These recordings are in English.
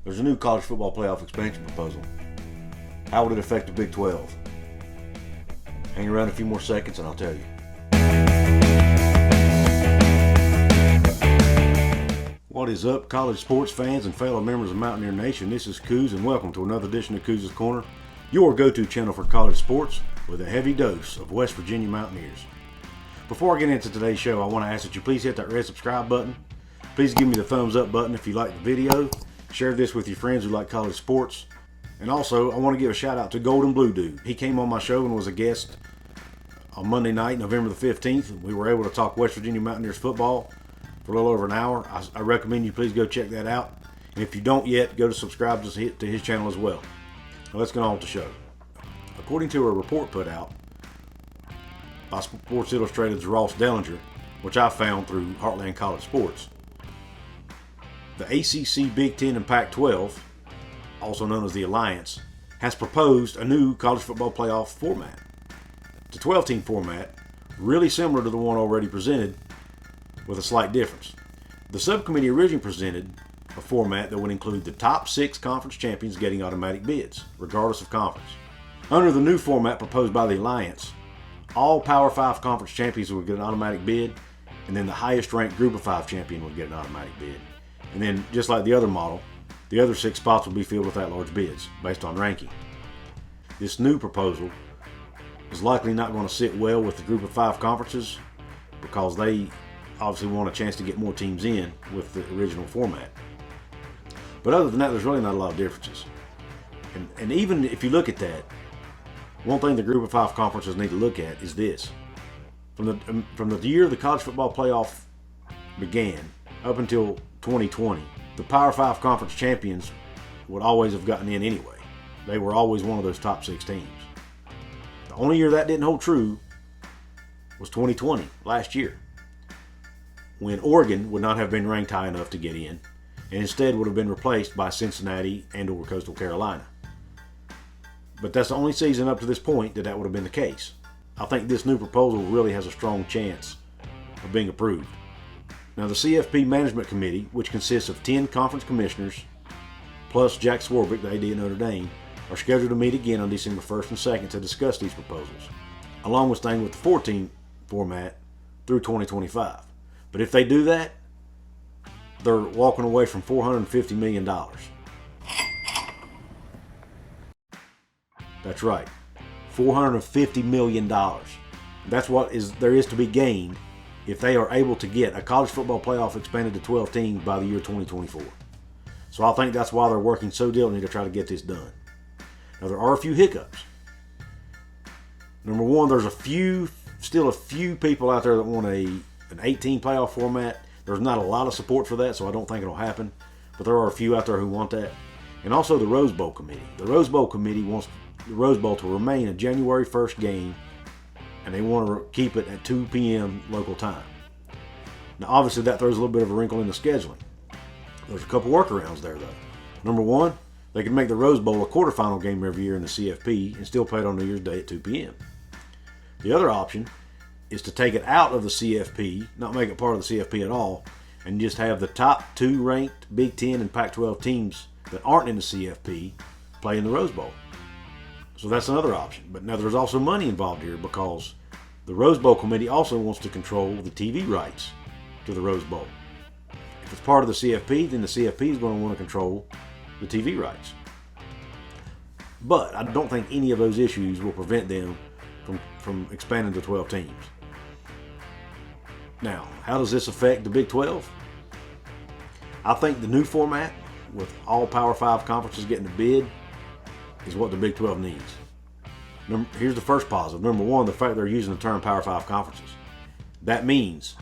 There's a new college football playoff expansion proposal. How would it affect the Big 12? Hang around a few more seconds and I'll tell you. What is up, college sports fans and fellow members of Mountaineer Nation? This is Coos and welcome to another edition of Coos' Corner, your go-to channel for college sports with a heavy dose of West Virginia Mountaineers. Before I get into today's show, I want to ask that you please hit that red subscribe button. Please give me the thumbs up button if you like the video. Share this with your friends who like college sports. And also, I want to give a shout out to Golden Blue Dude. He came on my show and was a guest on Monday night, November the 15th. We were able to talk West Virginia Mountaineers football for a little over an hour. I recommend you please go check that out. And if you don't yet, go to subscribe to his channel as well. Now let's get on with the show. According to a report put out by Sports Illustrated's Ross Dellinger, which I found through Heartland College Sports, the ACC, Big Ten, and Pac-12, also known as the Alliance, has proposed a new college football playoff format. It's a 12-team format, really similar to the one already presented, with a slight difference. The subcommittee originally presented a format that would include the top 6 conference champions getting automatic bids, regardless of conference. Under the new format proposed by the Alliance, all Power 5 conference champions would get an automatic bid, and then the highest ranked Group of 5 champion would get an automatic bid. And then, just like the other model, the other 6 spots will be filled with at-large bids, based on ranking. This new proposal is likely not going to sit well with the Group of 5 conferences, because they obviously want a chance to get more teams in with the original format. But other than that, there's really not a lot of differences. And even if you look at that, one thing the Group of 5 conferences need to look at is this. From the year the college football playoff began up until 2020, the Power 5 conference champions would always have gotten in anyway. They were always one of those top 6 teams. The only year that didn't hold true was 2020, last year, when Oregon would not have been ranked high enough to get in, and instead would have been replaced by Cincinnati and/or Coastal Carolina. But that's the only season up to this point that would have been the case. I think this new proposal really has a strong chance of being approved. Now, the CFP Management Committee, which consists of 10 conference commissioners, plus Jack Swarbrick, the AD at Notre Dame, are scheduled to meet again on December 1st and 2nd to discuss these proposals, along with staying with the 14 format through 2025. But if they do that, they're walking away from $450 million. That's right, $450 million. That's what there is to be gained if they are able to get a college football playoff expanded to 12 teams by the year 2024. So I think that's why they're working so diligently to try to get this done. Now, there are a few hiccups. Number one, there's still a few people out there that want an 18 playoff format. There's not a lot of support for that, so I don't think it'll happen. But there are a few out there who want that. And also the Rose Bowl Committee. The Rose Bowl Committee wants the Rose Bowl to remain a January 1st game, and they want to keep it at 2 p.m. local time. Now, obviously, that throws a little bit of a wrinkle in the scheduling. There's a couple workarounds there, though. Number one, they can make the Rose Bowl a quarterfinal game every year in the CFP and still play it on New Year's Day at 2 p.m. The other option is to take it out of the CFP, not make it part of the CFP at all, and just have the top 2 ranked Big Ten and Pac-12 teams that aren't in the CFP play in the Rose Bowl. So that's another option. But now there's also money involved here, because the Rose Bowl Committee also wants to control the TV rights to the Rose Bowl. If it's part of the CFP, then the CFP is going to want to control the TV rights. But I don't think any of those issues will prevent them from expanding to 12 teams. Now, how does this affect the Big 12? I think the new format, with all Power 5 conferences getting a bid, is what the Big 12 needs. Here's the first positive. Number one, the fact they're using the term Power 5 conferences. That means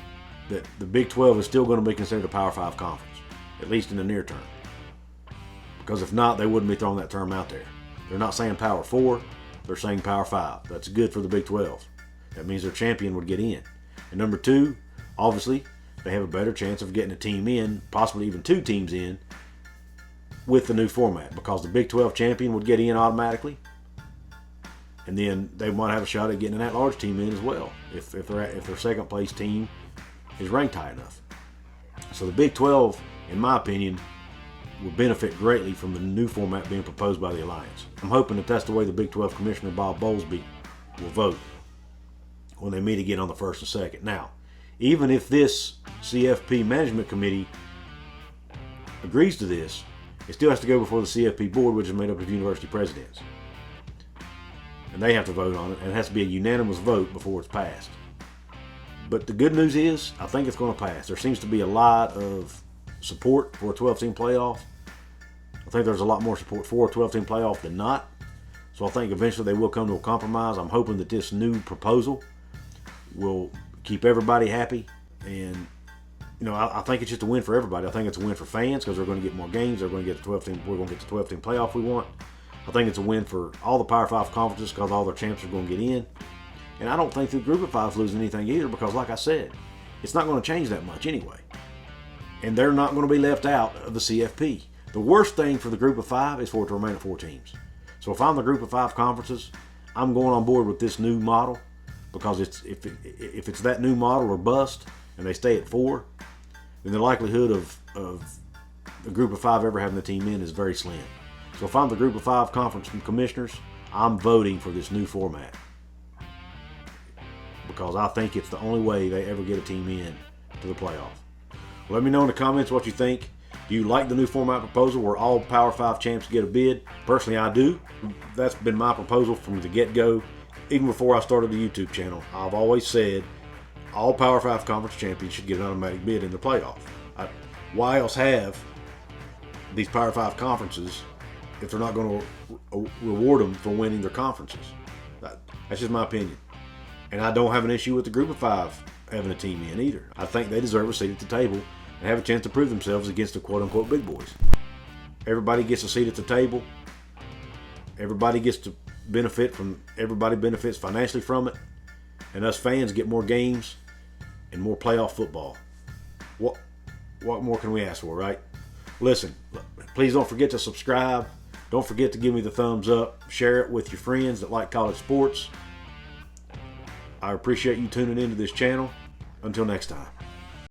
that the Big 12 is still going to be considered a Power 5 conference, at least in the near term. Because if not, they wouldn't be throwing that term out there. They're not saying Power 4, they're saying Power 5. That's good for the Big 12. That means their champion would get in. And number two, obviously, they have a better chance of getting a team in, possibly even 2 teams in, with the new format, because the Big 12 champion would get in automatically, and then they might have a shot at getting an at-large team in as well if their second place team is ranked high enough. So the Big 12, in my opinion, would benefit greatly from the new format being proposed by the Alliance. I'm hoping that that's the way the Big 12 Commissioner Bob Bowlesby will vote when they meet again on the 1st and 2nd. Now, even if this CFP Management Committee agrees to this, it still has to go before the CFP Board, which is made up of university presidents. And they have to vote on it, and it has to be a unanimous vote before it's passed. But the good news is, I think it's going to pass. There seems to be a lot of support for a 12-team playoff. I think there's a lot more support for a 12-team playoff than not. So I think eventually they will come to a compromise. I'm hoping that this new proposal will keep everybody happy. And, I think it's just a win for everybody. I think it's a win for fans because they're going to get more games. They're going to get the 12-team. We're going to get the 12-team playoff we want. I think it's a win for all the Power 5 conferences because all their champs are going to get in. And I don't think the Group of 5's losing anything either because, like I said, it's not going to change that much anyway. And they're not going to be left out of the CFP. The worst thing for the Group of 5 is for it to remain at 4 teams. So if I'm the Group of 5 conferences, I'm going on board with this new model because if it's that new model or bust and they stay at 4, then the likelihood of the Group of 5 ever having the team in is very slim. So if I'm the Group of 5 conference commissioners, I'm voting for this new format because I think it's the only way they ever get a team in to the playoff. Let me know in the comments what you think. Do you like the new format proposal where all Power 5 champs get a bid? Personally, I do. That's been my proposal from the get-go. Even before I started the YouTube channel, I've always said all Power 5 conference champions should get an automatic bid in the playoff. Why else have these Power 5 conferences if they're not going to reward them for winning their conferences? That's just my opinion. And I don't have an issue with the Group of 5 having a team in either. I think they deserve a seat at the table and have a chance to prove themselves against the quote-unquote big boys. Everybody gets a seat at the table. Everybody gets to benefit from, everybody benefits financially from it. And us fans get more games and more playoff football. What more can we ask for, right? Listen, please don't forget to subscribe. Don't forget to give me the thumbs up. Share it with your friends that like college sports. I appreciate you tuning into this channel. Until next time.